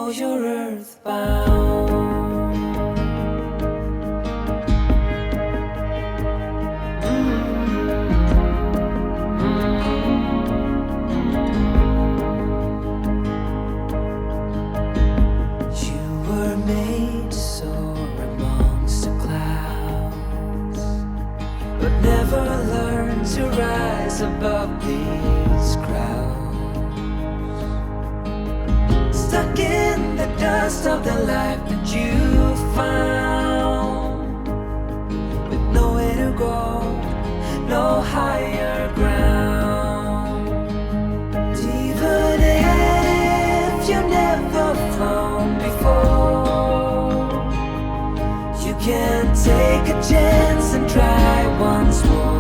although you're earthbound. Never learn to rise above these crowds, stuck in the dust of the life that you found, with nowhere to go, no higher ground. Even if you never flown before, you can take a chance and try once more.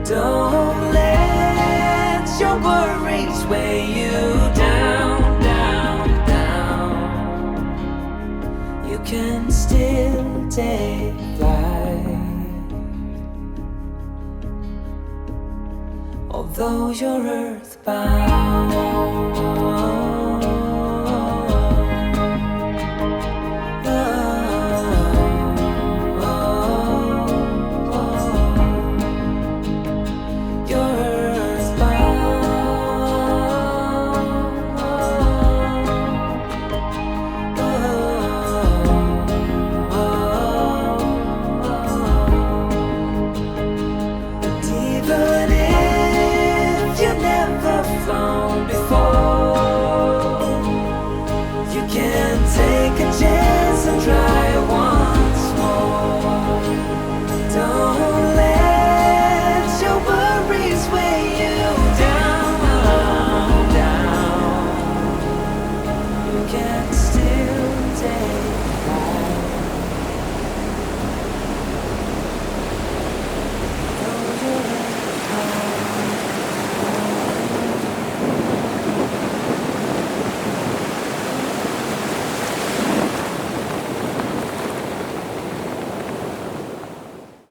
Don't let your worries weigh you down, down, down. You can still take flight, although you're earthbound.